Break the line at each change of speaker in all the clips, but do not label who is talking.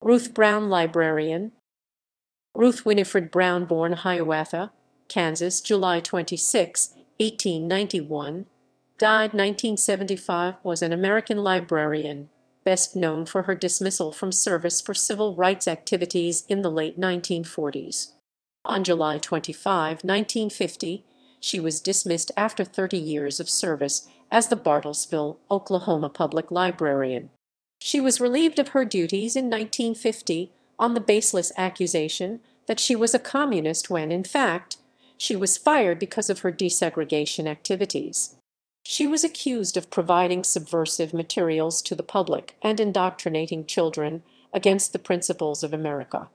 Ruth Brown, librarian. Ruth Winifred Brown, born Hiawatha, Kansas, July 26, 1891, died 1975, was an American librarian, best known for her dismissal from service for civil rights activities in the late 1940s. On July 25, 1950, she was dismissed after 30 years of service as the Bartlesville, Oklahoma public librarian. She was relieved of her duties in 1950 on the baseless accusation that she was a communist when, in fact, she was fired because of her desegregation activities. She was accused of providing subversive materials to the public and indoctrinating children against the principles of America.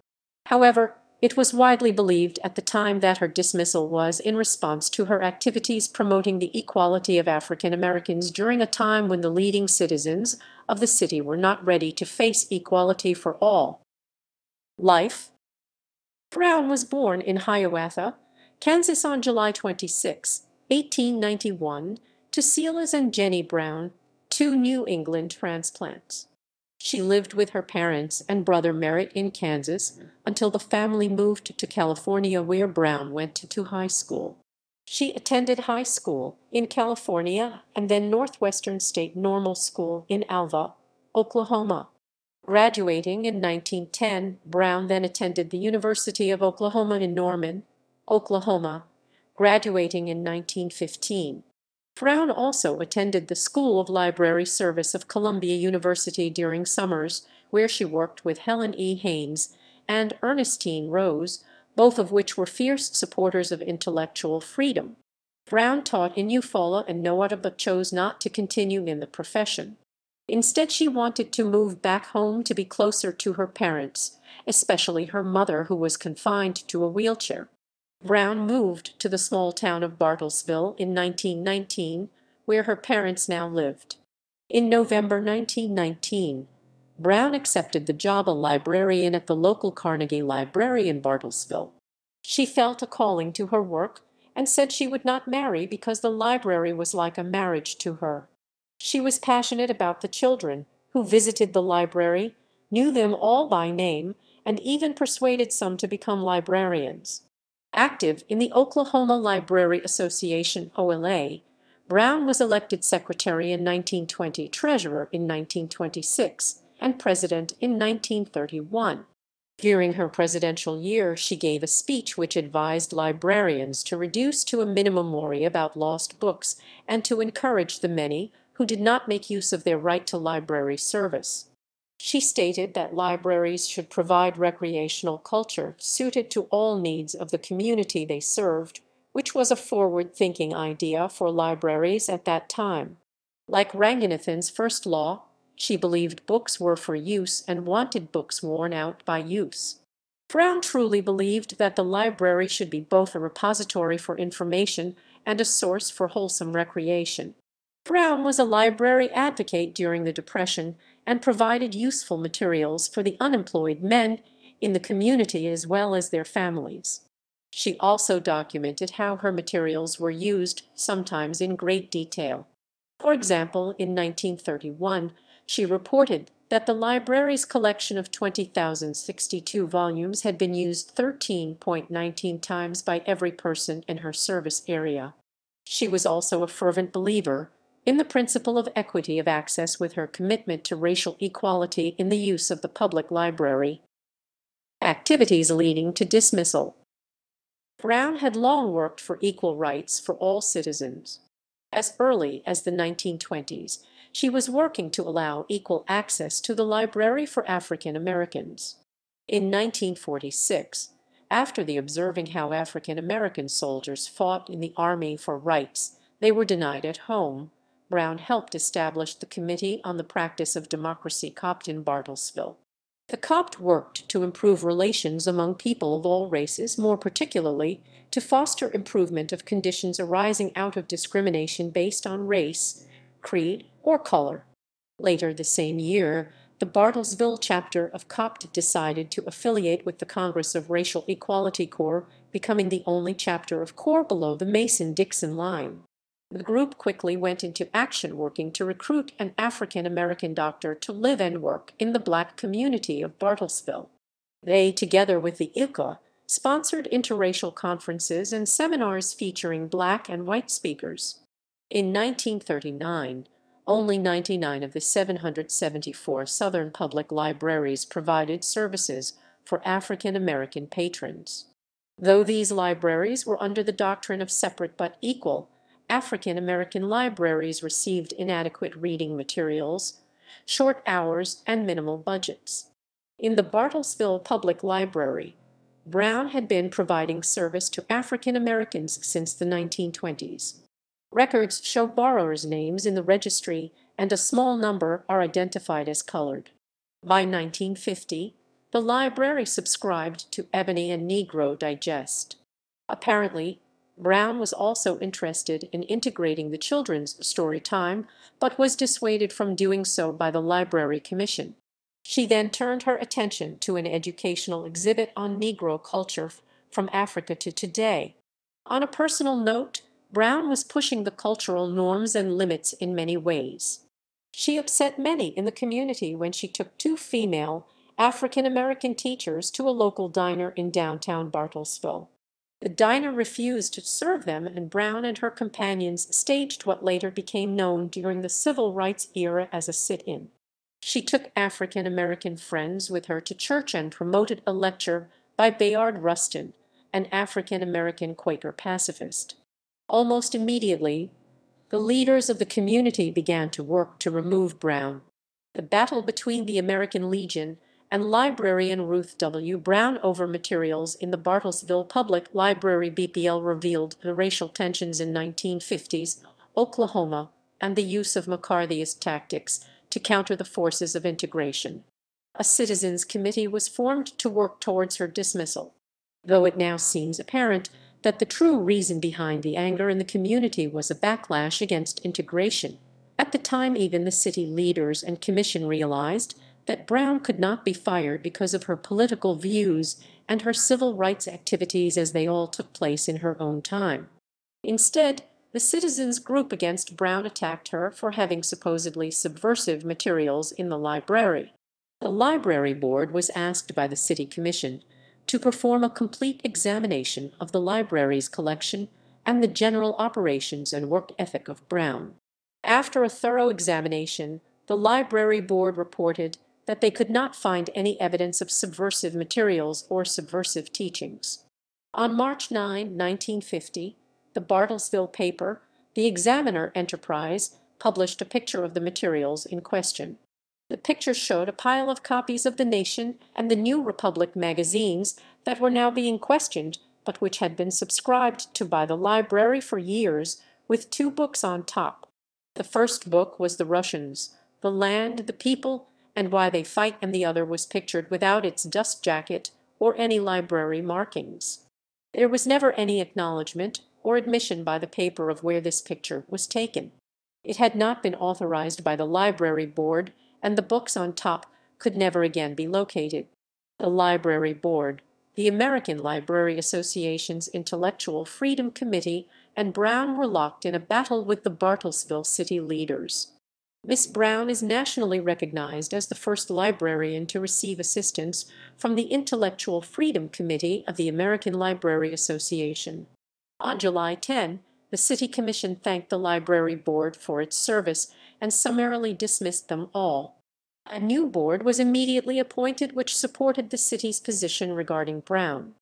However, it was widely believed at the time that her dismissal was in response to her activities promoting the equality of African Americans during a time when the leading citizens of the city were not ready to face equality for all. Life. Brown was born in Hiawatha, Kansas on July 26, 1891, to Silas and Jenny Brown, two New England transplants. She lived with her parents and brother Merritt in Kansas until the family moved to California, where Brown went to high school. She attended high school in California and then Northwestern State Normal School in Alva, Oklahoma. Graduating in 1910, Brown then attended the University of Oklahoma in Norman, Oklahoma, graduating in 1915. Brown also attended the School of Library Service of Columbia University during summers, where she worked with Helen E. Haynes and Ernestine Rose, both of which were fierce supporters of intellectual freedom. Brown taught in Eufaula and Nowata but chose not to continue in the profession. Instead, she wanted to move back home to be closer to her parents, especially her mother, who was confined to a wheelchair. Brown moved to the small town of Bartlesville in 1919, where her parents now lived. In November 1919, Brown accepted the job of librarian at the local Carnegie Library in Bartlesville. She felt a calling to her work and said she would not marry because the library was like a marriage to her. She was passionate about the children who visited the library, knew them all by name, and even persuaded some to become librarians. Active in the Oklahoma Library Association (OLA), Brown was elected secretary in 1920, treasurer in 1926, and president in 1931. During her presidential year, she gave a speech which advised librarians to reduce to a minimum worry about lost books and to encourage the many who did not make use of their right to library service. She stated that libraries should provide recreational culture suited to all needs of the community they served, which was a forward-thinking idea for libraries at that time. Like Ranganathan's first law, she believed books were for use and wanted books worn out by use. Brown truly believed that the library should be both a repository for information and a source for wholesome recreation. Brown was a library advocate during the Depression and provided useful materials for the unemployed men in the community as well as their families. She also documented how her materials were used, sometimes in great detail. For example, in 1931, she reported that the library's collection of 20,062 volumes had been used 13.19 times by every person in her service area. She was also a fervent believer in the principle of equity of access, with her commitment to racial equality in the use of the public library. Activities leading to dismissal. Brown had long worked for equal rights for all citizens. As early as the 1920s, she was working to allow equal access to the library for African Americans. In 1946, after observing how African American soldiers fought in the Army for rights they were denied at home, Brown helped establish the Committee on the Practice of Democracy COPT in Bartlesville. The COPT worked to improve relations among people of all races, more particularly to foster improvement of conditions arising out of discrimination based on race, creed, or color. Later the same year, the Bartlesville chapter of COPT decided to affiliate with the Congress of Racial Equality Corps, becoming the only chapter of CORE below the Mason-Dixon line. The group quickly went into action working to recruit an African-American doctor to live and work in the Black community of Bartlesville. They, together with the ILCA, sponsored interracial conferences and seminars featuring Black and white speakers. In 1939, only 99 of the 774 Southern public libraries provided services for African American patrons. Though these libraries were under the doctrine of separate but equal, African American libraries received inadequate reading materials, short hours, and minimal budgets. In the Bartlesville Public Library, Brown had been providing service to African Americans since the 1920s. Records show borrowers' names in the registry, and a small number are identified as colored. By 1950, the library subscribed to Ebony and Negro Digest. Apparently, Brown was also interested in integrating the children's story time, but was dissuaded from doing so by the Library Commission. She then turned her attention to an educational exhibit on Negro culture from Africa to today. On a personal note, Brown was pushing the cultural norms and limits in many ways. She upset many in the community when she took two female African-American teachers to a local diner in downtown Bartlesville. The diner refused to serve them, and Brown and her companions staged what later became known during the Civil Rights era as a sit-in. She took African-American friends with her to church and promoted a lecture by Bayard Rustin, an African-American Quaker pacifist. Almost immediately, the leaders of the community began to work to remove Brown. The battle between the American Legion and librarian Ruth W. Brown over materials in the Bartlesville Public Library (BPL) revealed the racial tensions in 1950s Oklahoma and the use of McCarthyist tactics to counter the forces of integration. A citizens' committee was formed to work towards her dismissal, though it now seems apparent that the true reason behind the anger in the community was a backlash against integration. At the time, even the city leaders and commission realized that Brown could not be fired because of her political views and her civil rights activities, as they all took place in her own time. Instead, the citizens group against Brown attacked her for having supposedly subversive materials in the library. The library board was asked by the city commission to perform a complete examination of the library's collection and the general operations and work ethic of Brown. After a thorough examination, the library board reported that they could not find any evidence of subversive materials or subversive teachings. On March 9, 1950, the Bartlesville paper, the Examiner Enterprise, published a picture of the materials in question. The picture showed a pile of copies of The Nation and the New Republic magazines that were now being questioned, but which had been subscribed to by the library for years, with two books on top. The first book was The Russians, The Land, the People, and Why They Fight, and the other was pictured without its dust jacket or any library markings. There was never any acknowledgement or admission by the paper of where this picture was taken. It had not been authorized by the library board, and the books on top could never again be located. The library board, the American Library Association's Intellectual Freedom Committee, and Brown were locked in a battle with the Bartlesville city leaders. Miss Brown is nationally recognized as the first librarian to receive assistance from the Intellectual Freedom Committee of the American Library Association. On July 10, the City Commission thanked the library board for its service and summarily dismissed them all. A new board was immediately appointed which supported the city's position regarding Brown.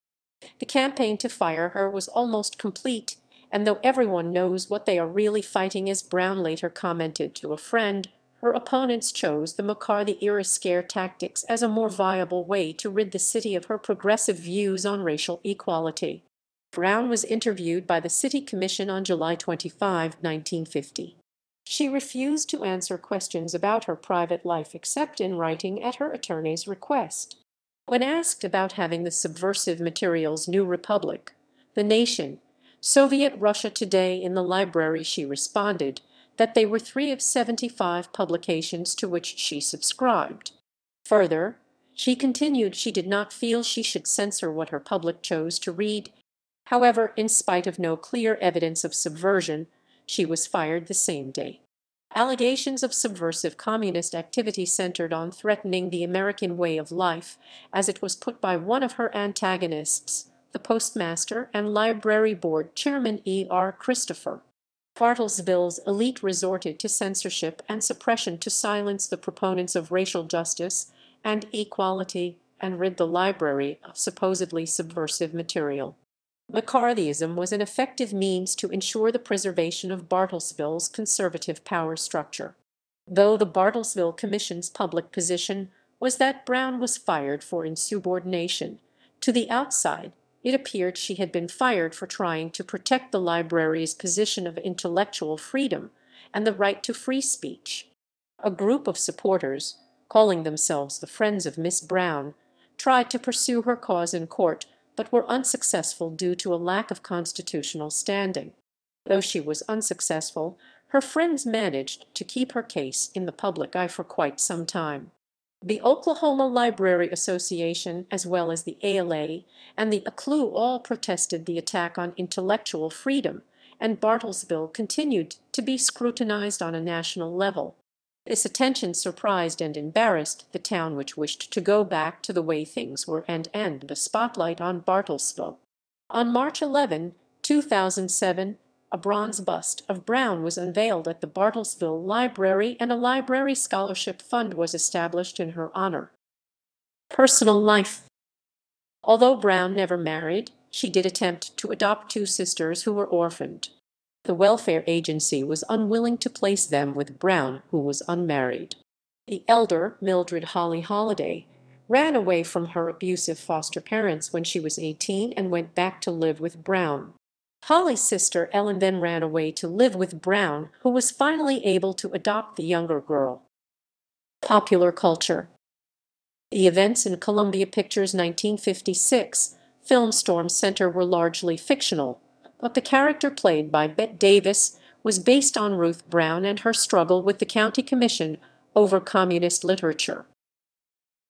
The campaign to fire her was almost complete, and though everyone knows what they are really fighting, as Brown later commented to a friend, her opponents chose the McCarthy-era scare tactics as a more viable way to rid the city of her progressive views on racial equality. Brown was interviewed by the City Commission on July 25, 1950. She refused to answer questions about her private life except in writing at her attorney's request. When asked about having the subversive materials New Republic, The Nation, Soviet Russia Today in the library, she responded that they were 3 of 75 publications to which she subscribed. Further, she continued she did not feel she should censor what her public chose to read. However, in spite of no clear evidence of subversion, She was fired the same day. Allegations of subversive communist activity centered on threatening the American way of life, as it was put by one of her antagonists, the postmaster and library board chairman E.R. Christopher. Bartlesville's elite resorted to censorship and suppression to silence the proponents of racial justice and equality and rid the library of supposedly subversive material. McCarthyism was an effective means to ensure the preservation of Bartlesville's conservative power structure. Though the Bartlesville Commission's public position was that Brown was fired for insubordination, to the outside it appeared she had been fired for trying to protect the library's position of intellectual freedom and the right to free speech. A group of supporters, calling themselves the Friends of Miss Brown, tried to pursue her cause in court, but were unsuccessful due to a lack of constitutional standing. Though she was unsuccessful, her friends managed to keep her case in the public eye for quite some time. The Oklahoma Library Association, as well as the ALA and the ACLU, all protested the attack on intellectual freedom, and Bartlesville continued to be scrutinized on a national level. This attention surprised and embarrassed the town, which wished to go back to the way things were and end the spotlight on Bartlesville. On March 11, 2007, a bronze bust of Brown was unveiled at the Bartlesville Library and a library scholarship fund was established in her honor. Personal life. Although Brown never married, she did attempt to adopt two sisters who were orphaned. The welfare agency was unwilling to place them with Brown, who was unmarried. The elder, Mildred Holly Holliday, ran away from her abusive foster parents when she was 18 and went back to live with Brown. Holly's sister Ellen then ran away to live with Brown, who was finally able to adopt the younger girl. Popular culture. The events in Columbia Pictures' 1956 film Storm Center were largely fictional, but the character played by Bette Davis was based on Ruth Brown and her struggle with the county commission over communist literature.